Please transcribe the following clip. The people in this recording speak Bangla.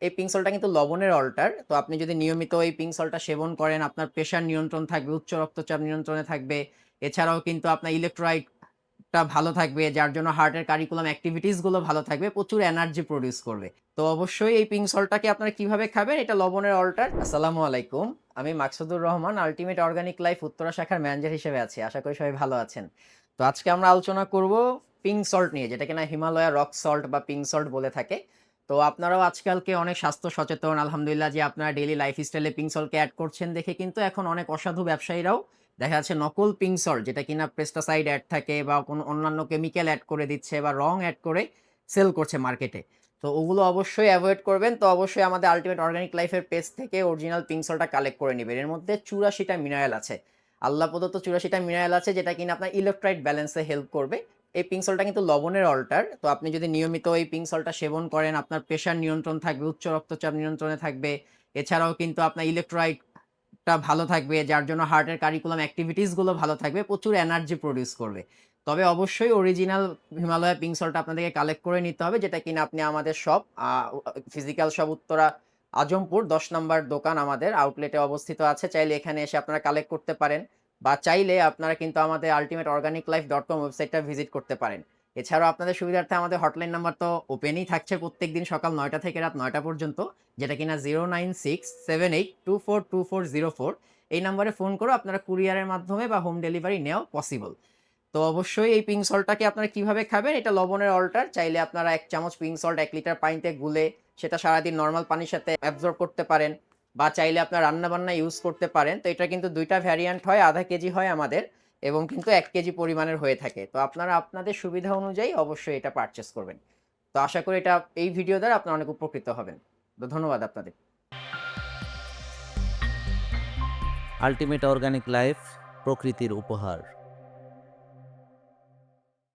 এই পিঙ্ক সল্টটা কিন্তু লবণের অল্টার। তো আপনি যদি নিয়মিত এই পিঙ্ক সল্টটা সেবন করেন, আপনার প্রেশার নিয়ন্ত্রণ থাকবে, উচ্চ রক্তচাপ নিয়ন্ত্রণে থাকবে। এছাড়াও কিন্তু আপনার ইলেক্ট্রোলাইটটা ভালো থাকবে, যার জন্য হার্টের কারিকুলাম এক্টিভিটিস গুলো ভালো থাকবে, প্রচুর এনার্জি প্রোডিউস করবে। তো অবশ্যই এই পিঙ্ক সল্টটাকে আপনারা কিভাবে খাবেন, এটা লবণের অল্টার। আসসালামু আলাইকুম। আমি Maksudur Rahman, ultimate organic life Uttara শাখার ম্যানেজার হিসেবে আছি। আশা করি সবাই ভালো আছেন। তো আজকে আমরা আলোচনা করব পিঙ্ক সল্ট নিয়ে, যেটা কিনা হিমালয়া রক সল্ট বা পিঙ্ক সল্ট বলে থাকে। তো আপনারাও আজকালকে অনেক স্বাস্থ্য সচেতন, আলহামদুলিল্লাহ, যে আপনারা ডেইলি লাইফস্টাইলে পিঙ্ক সল্টকে অ্যাড করছেন দেখে কিন্তু এখন অনেক অসাধু ব্যবসায়ীরাও দেখা যাচ্ছে নকল পিঙ্ক সল্ট, যেটা কিনা পেস্টিসাইড অ্যাড থাকে বা কোনো অন্যান্য কেমিক্যাল অ্যাড করে দিচ্ছে বা রং অ্যাড করে সেল করছে মার্কেটে। তো ওগুলো অবশ্যই অ্যাভয়েড করবেন। তো অবশ্যই আমাদের আল্টিমেট অর্গানিক লাইফের পেজ থেকে অরিজিনাল পিঙ্ক সল্টটা কালেক্ট করে নেবেন। এর মধ্যে 84টা মিনারেল আছে। আল্লাহ প্রদত্ত 84টা মিনারেল আছে, যেটা কিনা আপনার ইলেকট্রোলাইট ব্যালেন্সে হেল্প করবে। এই পিঙ্ক সল্টটা কিন্তু লবণের অল্টার। তো আপনি যদি নিয়মিত এই পিঙ্ক সল্টটা সেবন করেন, আপনার প্রেশার নিয়ন্ত্রণ থাকবে, উচ্চ রক্তচাপ নিয়ন্ত্রণে থাকবে। এছাড়াও কিন্তু আপনার ইলেক্ট্রোলাইটটা ভালো থাকবে, যার জন্য হার্টের কারিকুলাম এক্টিভিটিস গুলো ভালো থাকবে, প্রচুর এনার্জি প্রোডিউস করবে। তবে অবশ্যই অরিজিনাল হিমালয়া পিঙ্ক সল্টটা আপনাদেরকে কালেক্ট করে নিতে হবে, যেটা কিনা আপনি আমাদের shop physical shop Uttara Azampur 10 number দোকান আমাদের আউটলেটে অবস্থিত আছে। চাইলে এখানে এসে আপনারা কালেক্ট করতে পারেন, বা চাইলে আপনারা কিন্তু আমাদের ultimateorganiclife.com ওয়েবসাইটটা ভিজিট করতে পারেন। এছাড়াও আপনাদের সুবিধার্থে আমাদের হটলাইন নাম্বার তো ওপেনই থাকছে প্রত্যেকদিন সকাল 9টা থেকে রাত 9টা পর্যন্ত, যেটা কিনা 09678242404। এই নাম্বারে ফোন করে আপনারা কুরিয়ারের মাধ্যমে বা হোম ডেলিভারি নেওয়া পসিবল। তো অবশ্যই এই পিঙ্ক সল্টটাকে আপনারা কিভাবে খাবেন, এটা লবণের অল্টার। চাইলে আপনারা 1 চামচ পিঙ্ক সল্ট 1 লিটার পানিতে গুলে সেটা সারাদিন নরমাল পানির সাথে অ্যাবজর্ব করতে পারেন, বা চাইলে আপনার রান্নাবান্নায় ইউজ করতে পারেন। তো এটা কিন্তু 2টা ভ্যারিয়েন্ট হয়, আধা কেজি হয় আমাদের, এবং কিন্তু 1 কেজি পরিমাণের হয়ে থাকে। তো আপনারা আপনাদের সুবিধা অনুযায়ী অবশ্যই এটা পারচেজ করবেন। তো আশা করি এই ভিডিও দ্বারা আপনারা অনেক উপকৃত হবেন। তো ধন্যবাদ আপনাদের। আল্টিমেট অর্গানিক লাইফ প্রকৃতির উপহার।